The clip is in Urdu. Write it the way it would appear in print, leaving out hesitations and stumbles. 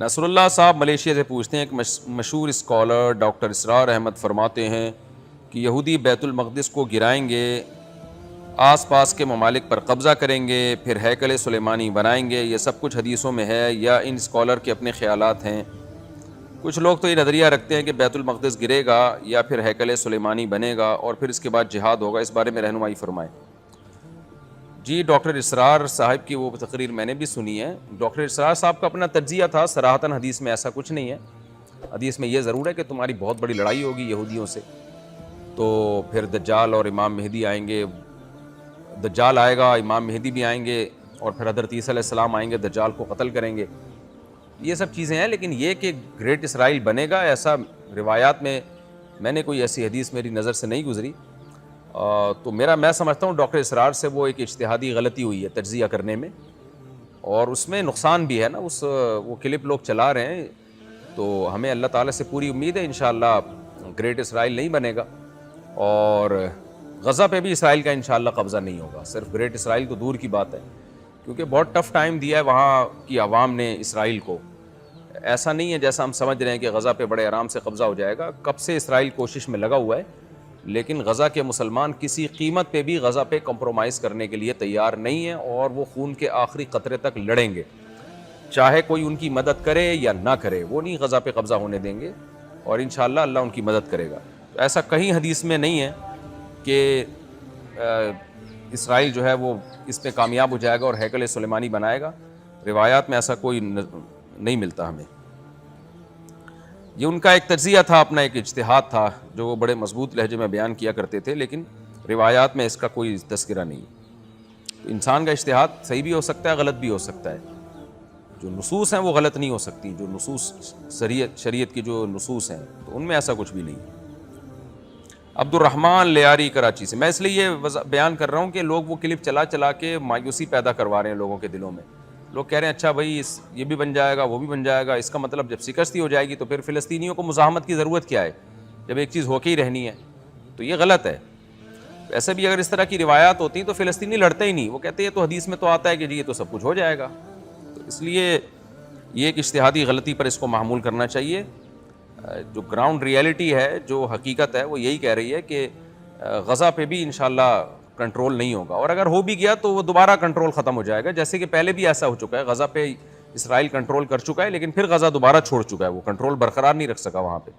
نصر اللہ صاحب ملیشیا سے پوچھتے ہیں، ایک مشہور اسکالر ڈاکٹر اسرار احمد فرماتے ہیں کہ یہودی بیت المقدس کو گرائیں گے، آس پاس کے ممالک پر قبضہ کریں گے، پھر ہیکل سلیمانی بنائیں گے، یہ سب کچھ حدیثوں میں ہے یا ان اسکالر کے اپنے خیالات ہیں؟ کچھ لوگ تو یہ نظریہ رکھتے ہیں کہ بیت المقدس گرے گا یا پھر ہیکل سلیمانی بنے گا اور پھر اس کے بعد جہاد ہوگا، اس بارے میں رہنمائی فرمائیں۔ جی ڈاکٹر اسرار صاحب کی وہ تقریر میں نے بھی سنی ہے۔ ڈاکٹر اسرار صاحب کا اپنا تجزیہ تھا، صراحتاً حدیث میں ایسا کچھ نہیں ہے۔ حدیث میں یہ ضرور ہے کہ تمہاری بہت بڑی لڑائی ہوگی یہودیوں سے، تو پھر دجال اور امام مہدی آئیں گے، دجال آئے گا، امام مہدی بھی آئیں گے، اور پھر حضرت عیسیٰ علیہ السلام آئیں گے، دجال کو قتل کریں گے، یہ سب چیزیں ہیں۔ لیکن یہ کہ گریٹ اسرائیل بنے گا، ایسا روایات میں نے کوئی ایسی حدیث میری نظر سے نہیں گزری۔ تو میں سمجھتا ہوں ڈاکٹر اسرار سے وہ ایک اجتہادی غلطی ہوئی ہے تجزیہ کرنے میں، اور اس میں نقصان بھی ہے نا، وہ کلپ لوگ چلا رہے ہیں، تو ہمیں اللہ تعالیٰ سے پوری امید ہے انشاءاللہ گریٹ اسرائیل نہیں بنے گا، اور غزہ پہ بھی اسرائیل کا انشاءاللہ قبضہ نہیں ہوگا۔ صرف گریٹ اسرائیل تو دور کی بات ہے، کیونکہ بہت ٹف ٹائم دیا ہے وہاں کی عوام نے اسرائیل کو۔ ایسا نہیں ہے جیسا ہم سمجھ رہے ہیں کہ غزہ پہ بڑے آرام سے قبضہ ہو جائے گا، کب سے اسرائیل کوشش میں لگا ہوا ہے، لیکن غزہ کے مسلمان کسی قیمت پہ بھی غزہ پہ کمپرومائز کرنے کے لیے تیار نہیں ہیں، اور وہ خون کے آخری قطرے تک لڑیں گے، چاہے کوئی ان کی مدد کرے یا نہ کرے، وہ نہیں غزہ پہ قبضہ ہونے دیں گے، اور انشاءاللہ اللہ ان کی مدد کرے گا۔ تو ایسا کہیں حدیث میں نہیں ہے کہ اسرائیل جو ہے وہ اس پہ کامیاب ہو جائے گا اور ہیکل سلیمانی بنائے گا، روایات میں ایسا کوئی نہیں ملتا ہمیں۔ یہ ان کا ایک تجزیہ تھا، اپنا ایک اجتہاد تھا جو وہ بڑے مضبوط لہجے میں بیان کیا کرتے تھے، لیکن روایات میں اس کا کوئی تذکرہ نہیں۔ انسان کا اجتہاد صحیح بھی ہو سکتا ہے، غلط بھی ہو سکتا ہے، جو نصوص ہیں وہ غلط نہیں ہو سکتی، جو نصوص شریعت کی جو نصوص ہیں تو ان میں ایسا کچھ بھی نہیں۔ عبد الرحمن لیاری کراچی سے، میں اس لیے یہ بیان کر رہا ہوں کہ لوگ وہ کلپ چلا چلا کے مایوسی پیدا کروا رہے ہیں لوگوں کے دلوں میں۔ لوگ کہہ رہے ہیں اچھا بھائی یہ بھی بن جائے گا، وہ بھی بن جائے گا، اس کا مطلب جب شکستی ہو جائے گی تو پھر فلسطینیوں کو مزاحمت کی ضرورت کیا ہے، جب ایک چیز ہو کے ہی رہنی ہے، تو یہ غلط ہے۔ ایسے بھی اگر اس طرح کی روایات ہوتی ہیں تو فلسطینی لڑتے ہی نہیں، وہ کہتے ہیں تو حدیث میں تو آتا ہے کہ جی یہ تو سب کچھ ہو جائے گا، تو اس لیے یہ ایک اجتہادی غلطی پر اس کو محمول کرنا چاہیے۔ جو گراؤنڈ ریئلٹی ہے، جو حقیقت ہے، وہ یہی کہہ رہی ہے کہ غزہ پہ بھی انشاءاللہ کنٹرول نہیں ہوگا، اور اگر ہو بھی گیا تو وہ دوبارہ کنٹرول ختم ہو جائے گا، جیسے کہ پہلے بھی ایسا ہو چکا ہے، غزہ پہ اسرائیل کنٹرول کر چکا ہے لیکن پھر غزہ دوبارہ چھوڑ چکا ہے، وہ کنٹرول برقرار نہیں رکھ سکا وہاں پہ۔